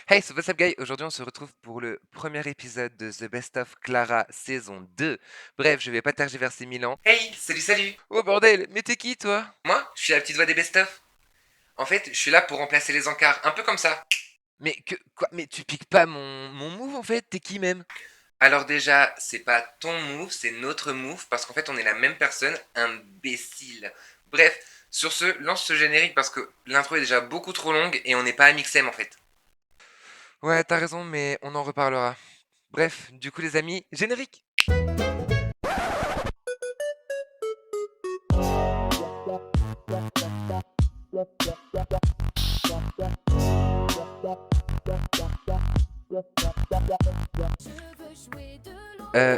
Hey, so what's up, guys? Aujourd'hui, on se retrouve pour le premier épisode de The Best of Clara saison 2. Bref, je vais pas tergiverser 1000 ans. Hey, salut, salut. Oh bordel, mais t'es qui, toi? Moi, je suis la petite voix des best-of. En fait, je suis là pour remplacer les encarts, un peu comme ça. Mais que quoi? Mais tu piques pas mon move en fait? T'es qui même? Alors déjà, c'est pas ton move, c'est notre move, parce qu'en fait, on est la même personne, imbécile. Bref, sur ce, lance ce générique parce que l'intro est déjà beaucoup trop longue et on n'est pas à Mixem en fait. Ouais, t'as raison, mais on en reparlera. Bref, du coup, les amis, générique!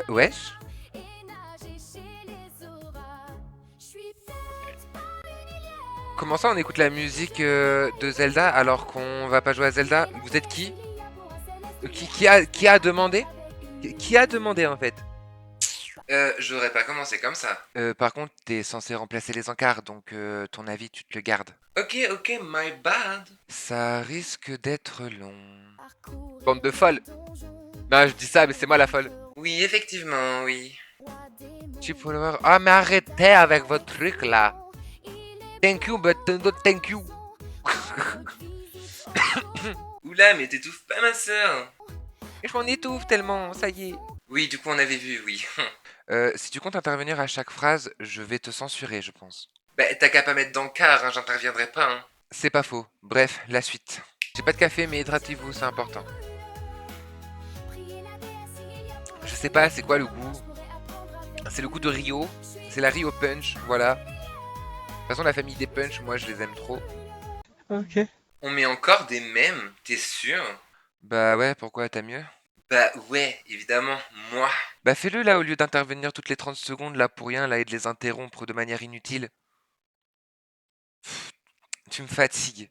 Wesh? Comment ça, on écoute la musique de Zelda alors qu'on va pas jouer à Zelda? Vous êtes qui? Qui a demandé? Qui a demandé en fait? J'aurais pas commencé comme ça. Par contre, t'es censé remplacer les encarts, donc ton avis, tu te le gardes. Ok, ok, my bad. Ça risque d'être long. Bande de folles. Non, je dis ça, mais c'est moi la folle. Oui, effectivement, oui. Cheap follower. Ah, mais arrêtez avec votre truc là. Thank you, but not thank you. Oula, mais t'étouffes pas ma sœur. Et je m'en étouffe tellement, ça y est. Oui, du coup, on avait vu, oui. Si tu comptes intervenir à chaque phrase, je vais te censurer, je pense. Bah, t'as qu'à pas mettre d'encart, hein, j'interviendrai pas, hein. C'est pas faux. Bref, la suite. J'ai pas de café, mais hydratez-vous, c'est important. Je sais pas, c'est quoi le goût? C'est le goût de Rio. C'est la Rio Punch, voilà. De toute façon, la famille des Punch, moi, je les aime trop. Ok. On met encore des mèmes, t'es sûr? Bah ouais, pourquoi, t'as mieux? Bah ouais, évidemment, moi. Bah fais-le là, au lieu d'intervenir toutes les 30 secondes là pour rien, là, et de les interrompre de manière inutile. Tu me fatigues.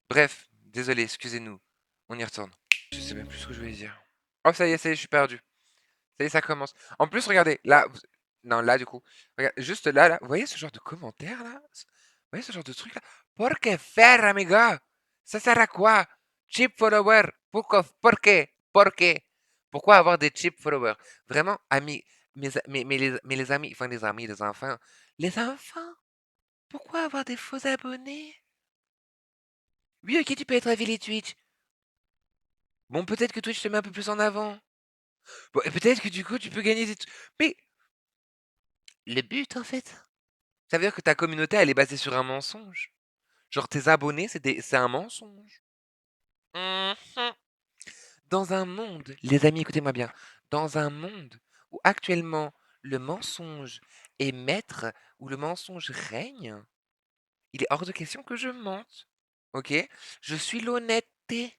Bref, désolé, excusez-nous. On y retourne. Je sais même plus ce que je voulais dire. Oh, ça y est, je suis perdu. Ça y est, ça commence. En plus, regardez, là, non, là, du coup, regarde, juste là, là, vous voyez ce genre de commentaire, là? Vous voyez ce genre de truc, là? Por qué faire, amiga? Ça sert à quoi? Cheap follower. Pourquoi? Por qué? Por qué? Pourquoi avoir des cheap followers? Vraiment, amis, mais les amis, enfin, les amis, les enfants. Les enfants? Pourquoi avoir des faux abonnés? Oui, ok, tu peux être affilié Twitch. Bon, peut-être que Twitch te met un peu plus en avant. Bon, et peut-être que du coup, tu peux gagner des... Mais le but, en fait, ça veut dire que ta communauté, elle est basée sur un mensonge. Genre, tes abonnés, c'est un mensonge. Mhm. Dans un monde, les amis, écoutez-moi bien, dans un monde où actuellement le mensonge est maître, où le mensonge règne, il est hors de question que je mente. Ok? Je suis l'honnêteté.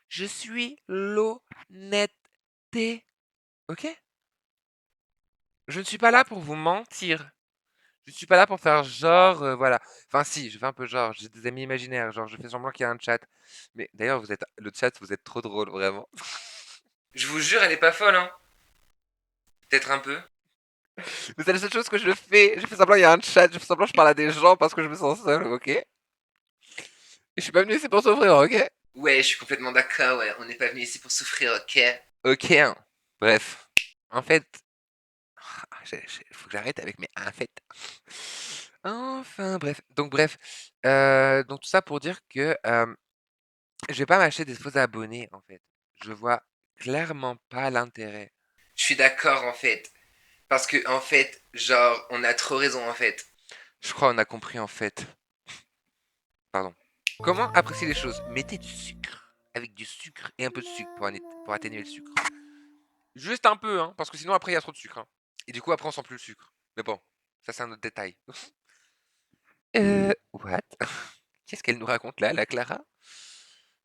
Je suis l'honnêteté. Ok? Je ne suis pas là pour vous mentir. Je suis pas là pour faire genre, voilà. Enfin, si, je fais un peu genre. J'ai des amis imaginaires. Genre, je fais semblant qu'il y a un chat. Mais d'ailleurs, le chat, vous êtes trop drôle, vraiment. Je vous jure, elle est pas folle, hein. Peut-être un peu. Mais c'est la seule chose que je fais. Je fais semblant qu'il y a un chat. Je fais semblant que je parle à des gens parce que je me sens seul, ok? Et je suis pas venu ici pour s'offrir, ok? Ouais, je suis complètement d'accord, ouais. On n'est pas venu ici pour souffrir, ok? Ok, hein. Bref. En fait, faut que j'arrête avec mes en fait. Enfin, bref. Donc, bref. Donc, tout ça pour dire que je vais pas m'acheter des faux abonnés, en fait. Je vois clairement pas l'intérêt. Je suis d'accord, en fait. Parce que, en fait, genre, on a trop raison, en fait. Je crois on a compris, en fait. Pardon. Comment apprécier les choses? Mettez du sucre. Avec du sucre et un peu de sucre pour atténuer le sucre. Juste un peu, hein, parce que sinon après il y a trop de sucre, hein. Et du coup après on sent plus le sucre. Mais bon, ça c'est un autre détail. What? Qu'est-ce qu'elle nous raconte là, la Clara?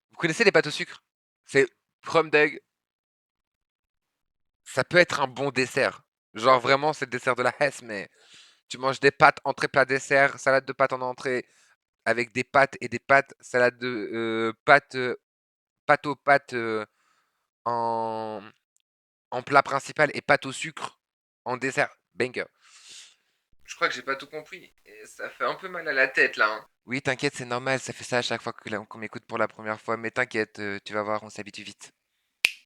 Vous connaissez les pâtes au sucre? C'est From Dog. Ça peut être un bon dessert. Genre vraiment c'est le dessert de la Hesse, mais tu manges des pâtes, entrée, plat, dessert, salade de pâtes en entrée, avec des pâtes et des pâtes, salade de pâte aux pâtes en, en plat principal et pâte au sucre en dessert. Banger. Je crois que j'ai pas tout compris. Et ça fait un peu mal à la tête là, hein. Oui, t'inquiète, c'est normal, ça fait ça à chaque fois qu'on m'écoute pour la première fois, mais t'inquiète, tu vas voir, on s'habitue vite.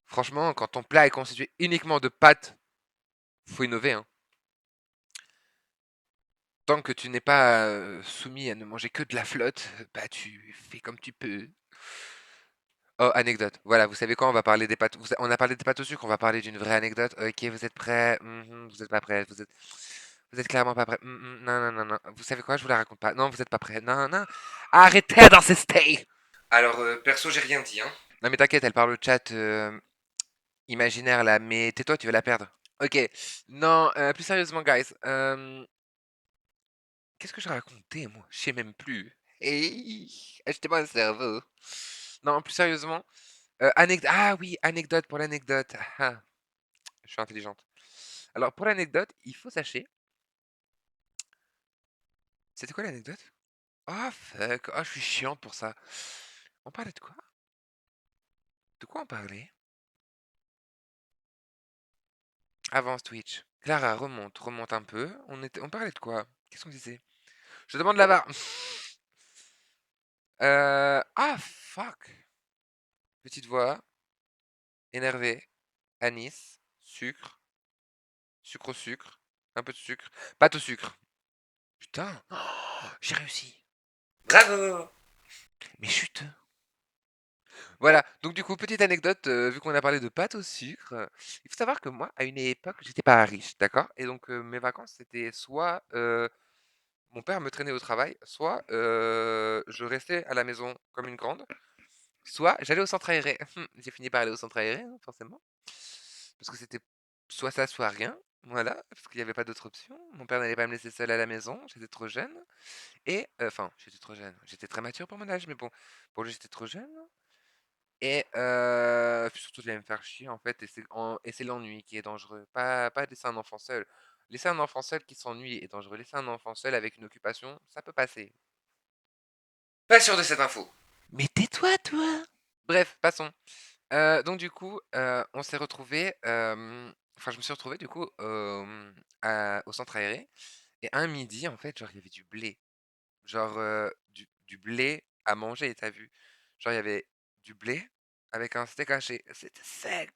Franchement, quand ton plat est constitué uniquement de pâtes, faut innover, hein. Tant que tu n'es pas soumis à ne manger que de la flotte, bah tu fais comme tu peux. Oh, anecdote. Voilà, vous savez quoi, on va parler des pâtes. On a parlé des pâtes au sucre, on va parler d'une vraie anecdote. Ok, vous êtes prêts? Mhm, vous êtes pas prêts. Vous êtes clairement pas prêts. Non, non, non, non. Vous savez quoi, je vous la raconte pas. Non, vous êtes pas prêts. Non, non. Arrêtez d'insister! Alors, perso, j'ai rien dit, hein. Non, mais t'inquiète, elle parle au chat imaginaire là, mais tais-toi, tu vas la perdre. Ok. Non, plus sérieusement, guys. Qu'est-ce que je racontais, moi? Je sais même plus. Hey, achetez-moi un cerveau. Non, plus sérieusement. Ah oui, anecdote pour l'anecdote. Ah, ah, je suis intelligente. Alors, pour l'anecdote, il faut sachez. C'était quoi l'anecdote? Oh fuck. Oh, je suis chiante pour ça. On parlait de quoi? De quoi on parlait? Avance Twitch. Clara, remonte un peu. On parlait de quoi? Qu'est-ce qu'on disait? Je demande la barre. Ah fuck. Petite voix. Énervé. Anis. Sucre. Sucre au sucre. Un peu de sucre. Pâte au sucre. Putain. Oh, j'ai réussi. Bravo! Mais chut. Voilà, donc du coup, petite anecdote, vu qu'on a parlé de pâte au sucre, il faut savoir que moi, à une époque, j'étais pas riche, d'accord? Et donc, mes vacances, c'était soit mon père me traînait au travail, soit je restais à la maison comme une grande, soit j'allais au centre aéré. J'ai fini par aller au centre aéré, hein, forcément, parce que c'était soit ça, soit rien. Voilà, parce qu'il n'y avait pas d'autre option. Mon père n'allait pas me laisser seul à la maison, j'étais trop jeune. Et, enfin, j'étais trop jeune. J'étais très mature pour mon âge, mais bon, pour lui, j'étais trop jeune. Et puis surtout, j'allais me faire chier en fait, et c'est l'ennui qui est dangereux, pas laisser un enfant seul. Laisser un enfant seul qui s'ennuie est dangereux. Laisser un enfant seul avec une occupation, ça peut passer. Pas sûr de cette info. Mais tais-toi, toi! Bref, passons. Donc du coup, on s'est retrouvés, enfin je me suis retrouvé du coup au centre aéré, et un midi en fait, genre il y avait du blé. Genre du blé à manger, t'as vu? Genre il y avait du blé avec un steak haché. C'était sec!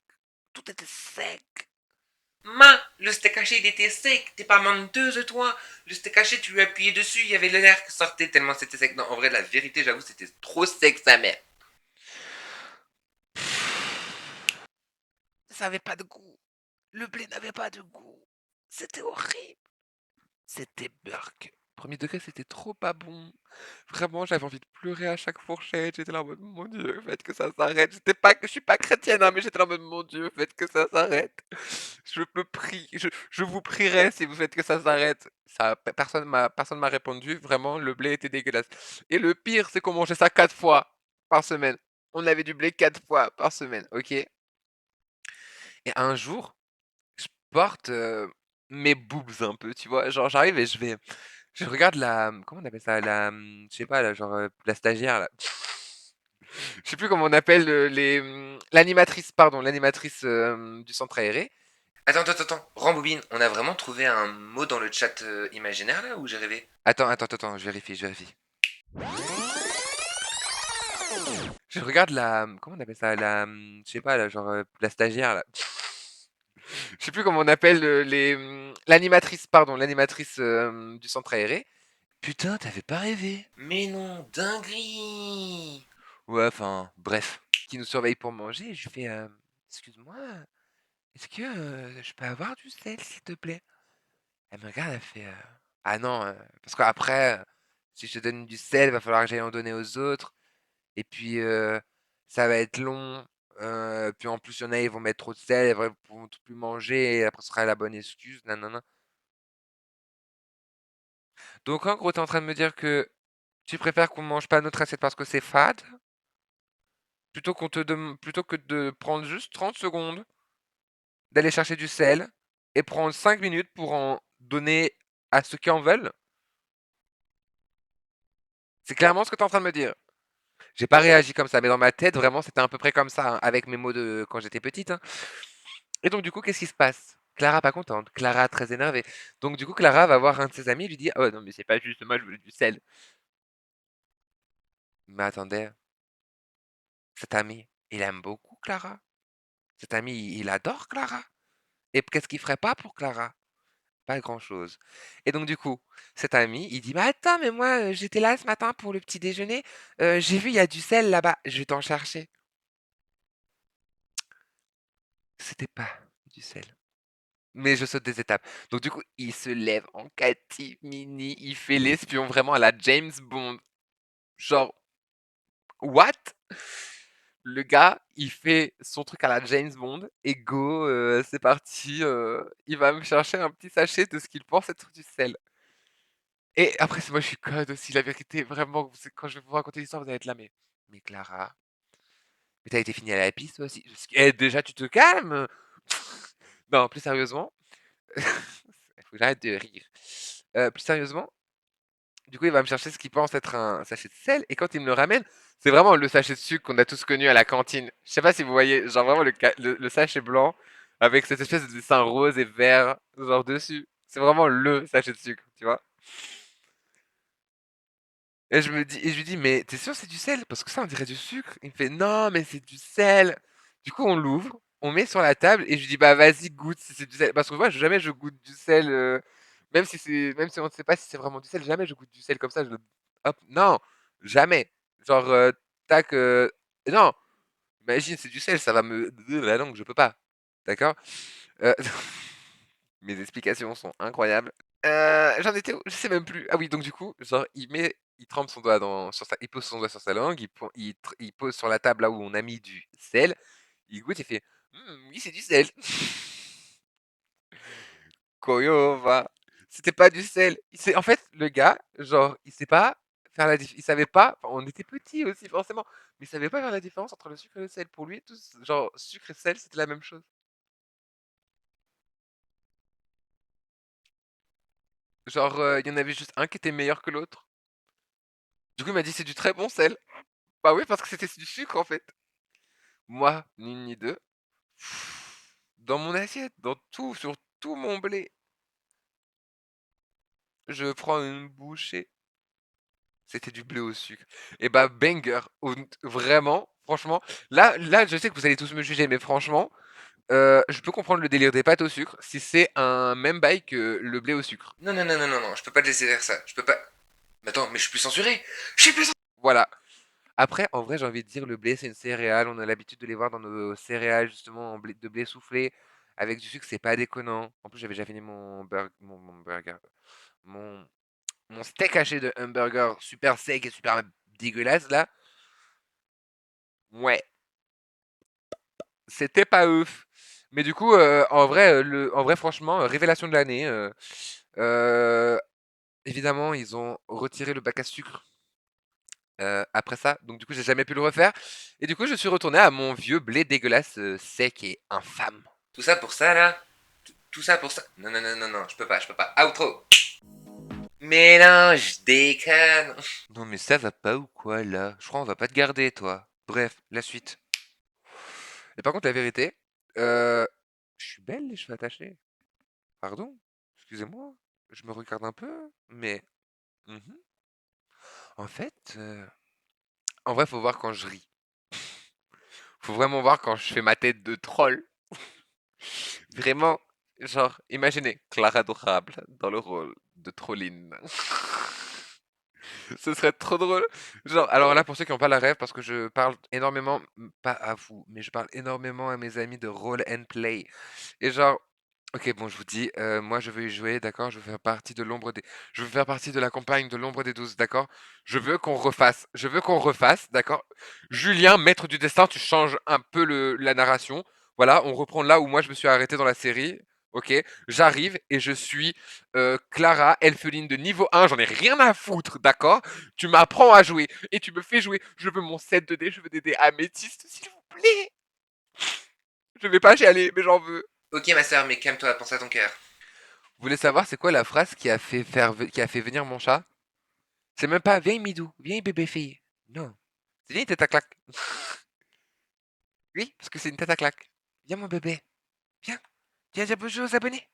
Tout était sec. Le steak haché, il était sec. T'es pas menteuse, toi. Le steak haché, tu lui appuyais dessus, il y avait l'air qui sortait tellement c'était sec. Non, en vrai, la vérité, j'avoue, c'était trop sec, sa mère. Ça avait pas de goût. Le blé n'avait pas de goût. C'était horrible. C'était burk. Premier degré, c'était trop pas bon. Vraiment, j'avais envie de pleurer à chaque fourchette. J'étais là en mode, mon Dieu, faites que ça s'arrête. Je suis pas chrétienne, hein, mais j'étais là en mode, mon Dieu, faites que ça s'arrête. Je me prie, je vous prierai si vous faites que ça s'arrête. Personne m'a répondu. Vraiment, le blé était dégueulasse. Et le pire, c'est qu'on mangeait ça 4 fois par semaine. On avait du blé 4 fois par semaine, ok? Et un jour, je porte mes boobs un peu, tu vois. Genre, j'arrive et je regarde comment on appelle ça? Je sais pas, là, genre, la stagiaire, là. Je sais plus comment on appelle l'animatrice, pardon, l'animatrice du centre aéré. Attends, rembobine. On a vraiment trouvé un mot dans le chat imaginaire, là, ou j'ai rêvé? Attends, je vérifie. Je regarde comment on appelle ça? Je sais pas, là, genre, la stagiaire, là. Je sais plus comment on appelle l'animatrice, pardon, l'animatrice du centre aéré. Putain, t'avais pas rêvé. Mais non, dinguerie! Ouais, enfin, bref. Qui nous surveille pour manger, je lui fais excuse-moi, est-ce que je peux avoir du sel, s'il te plaît? Elle me regarde, elle fait ah non, parce qu'après, si je te donne du sel, va falloir que j'aille en donner aux autres, et puis ça va être long, puis en plus, il y en a, ils vont mettre trop de sel, ils vont tout plus manger, et après, ce sera la bonne excuse, nanana. Donc, en gros, t'es en train de me dire que tu préfères qu'on mange pas notre assiette parce que c'est fade, plutôt que de prendre juste 30 secondes, d'aller chercher du sel, et prendre 5 minutes pour en donner à ceux qui en veulent? C'est clairement ce que t'es en train de me dire. J'ai pas réagi comme ça, mais dans ma tête, vraiment, c'était à peu près comme ça, hein, avec mes mots de quand j'étais petite, hein. Et donc, du coup, qu'est-ce qui se passe? Clara pas contente, Clara très énervée. Donc du coup, Clara va voir un de ses amis et lui dit: «Ah ouais, non mais c'est pas juste, moi je veux du sel». Mais attendez, cet ami, il aime beaucoup Clara. Cet ami, il adore Clara. Et qu'est-ce qu'il ferait pas pour Clara? Pas grand-chose. Et donc du coup, cet ami, il dit: «Mais attends, mais moi, j'étais là ce matin pour le petit déjeuner, j'ai vu il y a du sel là-bas, je vais t'en chercher». C'était pas du sel. Mais je saute des étapes. Donc du coup, il se lève en catimini, il fait l'espion vraiment à la James Bond. Genre, what? Le gars, il fait son truc à la James Bond et go, c'est parti, il va me chercher un petit sachet de ce qu'il pense être du sel. Et après, c'est moi, je suis code aussi, la vérité, vraiment, quand je vais vous raconter l'histoire, vous allez être là, mais Clara, mais t'as été fini à la piste toi aussi? Eh, déjà, tu te calmes? Non, plus sérieusement, faut que j'arrête de rire. Plus sérieusement, du coup, il va me chercher ce qu'il pense être un sachet de sel, et quand il me le ramène, c'est vraiment le sachet de sucre qu'on a tous connu à la cantine. Je sais pas si vous voyez, genre vraiment le sachet blanc avec cette espèce de dessin rose et vert, genre dessus. C'est vraiment le sachet de sucre, tu vois. Et je lui dis, mais t'es sûr c'est du sel? Parce que ça, on dirait du sucre. Il me fait, non, mais c'est du sel. Du coup, on l'ouvre, on met sur la table, et je lui dis, bah vas-y, goûte si c'est du sel. Parce que moi, jamais je goûte du sel, même si on ne sait pas si c'est vraiment du sel, jamais je goûte du sel comme ça. Hop, non, jamais. Genre, tac, non, imagine, c'est du sel, ça va me la langue, je peux pas. D'accord? Euh, Mes explications sont incroyables. J'en étais où? Je sais même plus. Ah oui, donc du coup, genre, il trempe son doigt il pose son doigt sur sa langue, il pose sur la table là où on a mis du sel, il goûte, il fait, oui, c'est du sel. Koyova. C'était pas du sel. En fait, le gars, genre, il sait pas faire il savait pas, enfin, on était petits aussi, forcément, mais il savait pas faire la différence entre le sucre et le sel. Pour lui, genre, sucre et sel, c'était la même chose. Genre, il y en avait juste un qui était meilleur que l'autre. Du coup, il m'a dit, c'est du très bon sel. Bah oui, parce que c'était du sucre en fait. Moi, ni une ni deux, dans mon assiette, dans tout, sur tout mon blé, je prends une bouchée. C'était du blé au sucre. Et bah, banger. Vraiment, franchement. Là, je sais que vous allez tous me juger, mais franchement, je peux comprendre le délire des pâtes au sucre si c'est un même bail que le blé au sucre. Non, non, non, non, non, non, je peux pas te laisser faire ça. Je peux pas. Mais attends, mais je suis plus censuré. Je suis plus censuré. Voilà. Après, en vrai, j'ai envie de dire, le blé, c'est une céréale. On a l'habitude de les voir dans nos céréales, justement, de blé soufflé. Avec du sucre, c'est pas déconnant. En plus, j'avais déjà fini mon burger. Mon, mon steak haché de hamburger super sec et super dégueulasse, là. Ouais, c'était pas ouf. Mais du coup, en vrai, franchement, révélation de l'année. Euh, Évidemment, ils ont retiré le bac à sucre après ça. Donc, du coup, j'ai jamais pu le refaire. Et du coup, je suis retourné à mon vieux blé dégueulasse, sec et infâme. Tout ça pour ça, là. Tout ça pour ça. Non, non, non, non, non, je peux pas, je peux pas. Outro. Mais non, je déconne. Non, mais ça va pas ou quoi, là? Je crois qu'on va pas te garder, toi. Bref, la suite. Et par contre, la vérité, euh, je suis belle, les cheveux attachés. Pardon? Excusez-moi. Je me regarde un peu, mais... mhm. En fait, en vrai, faut voir quand je ris. Faut vraiment voir quand je fais ma tête de troll. Vraiment, genre, imaginez Clara Adorable dans le rôle de Trolline. Ce serait trop drôle. Genre, alors là, pour ceux qui n'ont pas la rêve, parce que je parle énormément, pas à vous, mais je parle énormément à mes amis de role and play. Et genre, ok, bon, je vous dis, moi je veux y jouer, d'accord? Je veux faire partie de Je veux faire partie de la campagne de l'ombre des 12, d'accord? Je veux qu'on refasse, d'accord? Julien, maître du destin, tu changes un peu la narration. Voilà, on reprend là où moi je me suis arrêté dans la série. Ok, j'arrive et je suis Clara, elfeline de niveau 1, j'en ai rien à foutre, d'accord? Tu m'apprends à jouer et tu me fais jouer. Je veux mon set de dés, je veux des dés améthystes, s'il vous plaît. Je vais pas chialer, mais j'en veux. Ok, ma soeur, mais calme-toi, pense à ton cœur. Vous voulez savoir c'est quoi la phrase qui a fait venir mon chat? C'est même pas viens Midou, viens bébé fille. Non. C'est viens tête à claque. Oui, parce que c'est une tête à claque. Viens mon bébé. Viens. Il y a déjà plusieurs abonnés.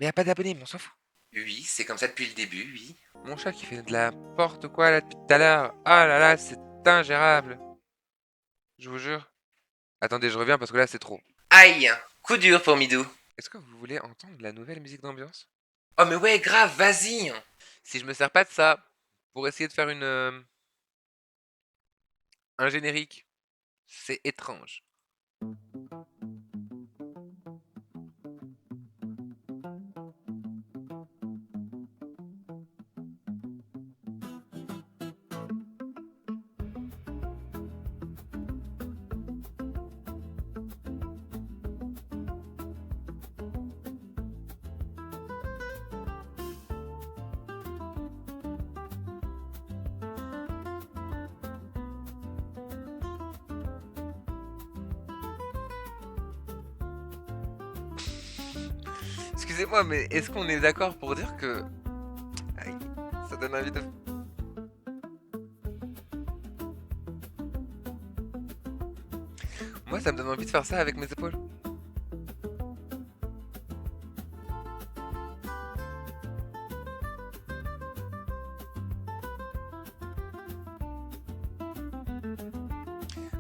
Mais y a pas d'abonnés, mais on s'en fout. Oui, c'est comme ça depuis le début, oui. Mon chat qui fait de la n'importe quoi là depuis tout à l'heure. Ah là là, c'est ingérable. Je vous jure. Attendez, je reviens parce que là c'est trop. Aïe, coup dur pour Midou. Est-ce que vous voulez entendre la nouvelle musique d'ambiance? Oh mais ouais, grave, vas-y. Si je me sers pas de ça pour essayer de faire un générique, c'est étrange. Excusez-moi, mais est-ce qu'on est d'accord pour dire que... Aïe, ça donne envie de... Moi, ça me donne envie de faire ça avec mes épaules.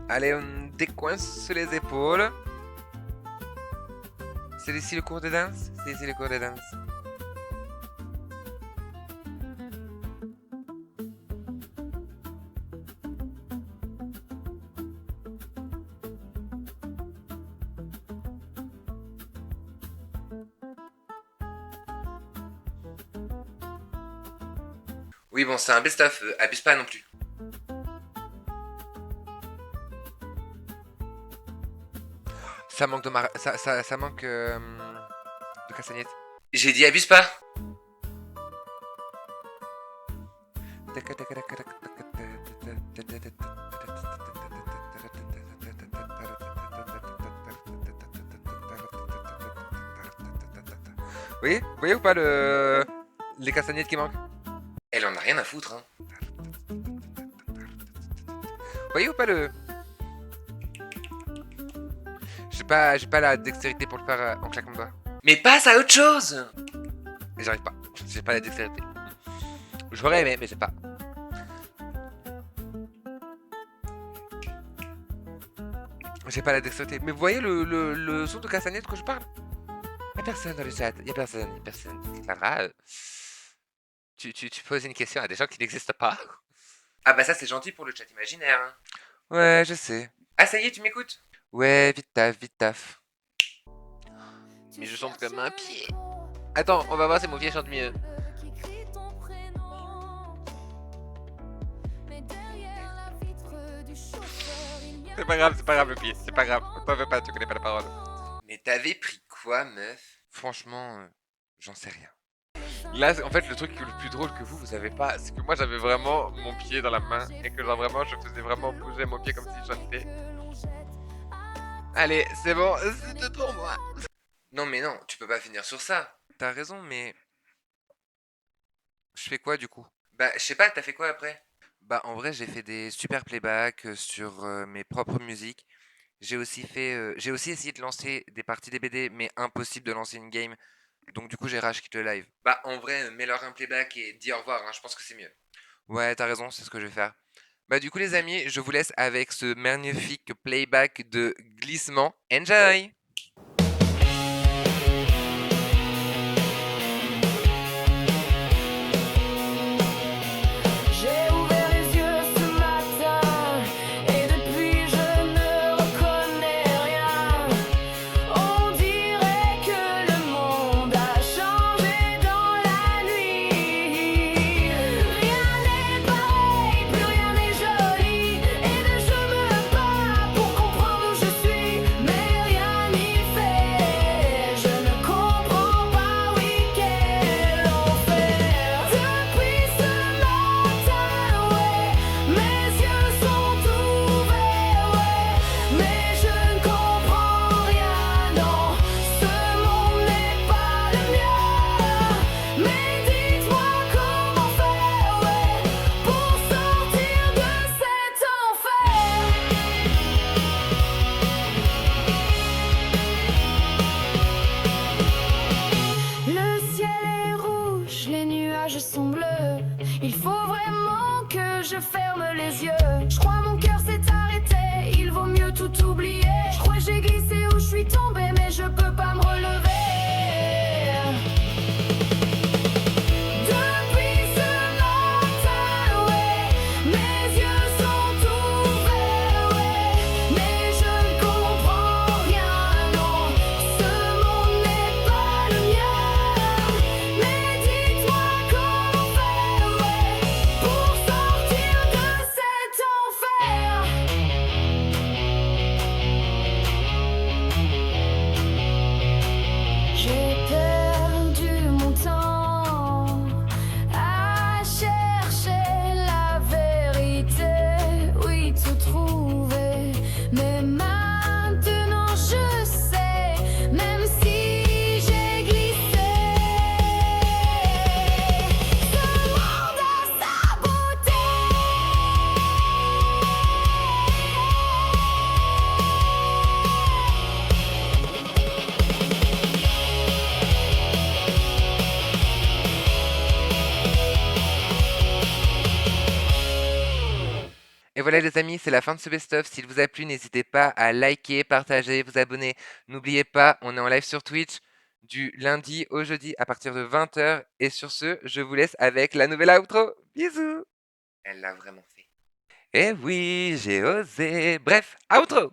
Allez, on décoince les épaules. C'est ici le cours de danse? C'est ici le cours de danse. Oui, bon, c'est un best-of, abuse pas non plus. Ça manque de ça manque de castagnette. J'ai dit abuse pas. Vous voyez ou pas les castagnettes qui manquent? Elle en a rien à foutre, hein. Vous voyez ou pas j'ai pas la dextérité pour le faire en claquant de doigts. Mais passe à autre chose. Mais j'arrive pas. J'ai pas la dextérité. J'aurais aimé, mais j'ai pas. J'ai pas la dextérité. Mais vous voyez le son de castagnette que je parle? Y'a personne dans le chat. Y'a personne qui parlera. Tu poses une question à des gens qui n'existent pas. Ah bah ça c'est gentil pour le chat imaginaire, hein. Ouais, je sais. Ah ça y est, tu m'écoutes? Ouais, vite taf. Mais je chante comme un pied. Attends, on va voir si mon pied chante mieux. C'est pas grave le pied, c'est pas grave. On t'en veut pas, tu connais pas la parole. Mais t'avais pris quoi, meuf? Franchement, j'en sais rien. Là, en fait, le truc le plus drôle que vous avez pas, c'est que moi j'avais vraiment mon pied dans la main et que genre vraiment, je faisais vraiment bouger mon pied comme si je chantais. Allez, c'est bon, c'est pour moi. Non mais non, tu peux pas finir sur ça. T'as raison, mais je fais quoi du coup? Bah je sais pas, t'as fait quoi après? Bah en vrai, j'ai fait des super playbacks sur mes propres musiques. J'ai aussi essayé de lancer des parties des BD, mais impossible de lancer une game. Donc du coup, j'ai rage quitte le live. Bah en vrai, mets-leur un playback et dis au revoir, hein, je pense que c'est mieux. Ouais, t'as raison, c'est ce que je vais faire. Bah du coup, les amis, je vous laisse avec ce magnifique playback de glissement. Enjoy! Rien voilà les amis, c'est la fin de ce best-of. S'il vous a plu, n'hésitez pas à liker, partager, vous abonner. N'oubliez pas, on est en live sur Twitch du lundi au jeudi à partir de 20h. Et sur ce, je vous laisse avec la nouvelle outro. Bisous. Elle l'a vraiment fait. Eh oui, j'ai osé. Bref, outro.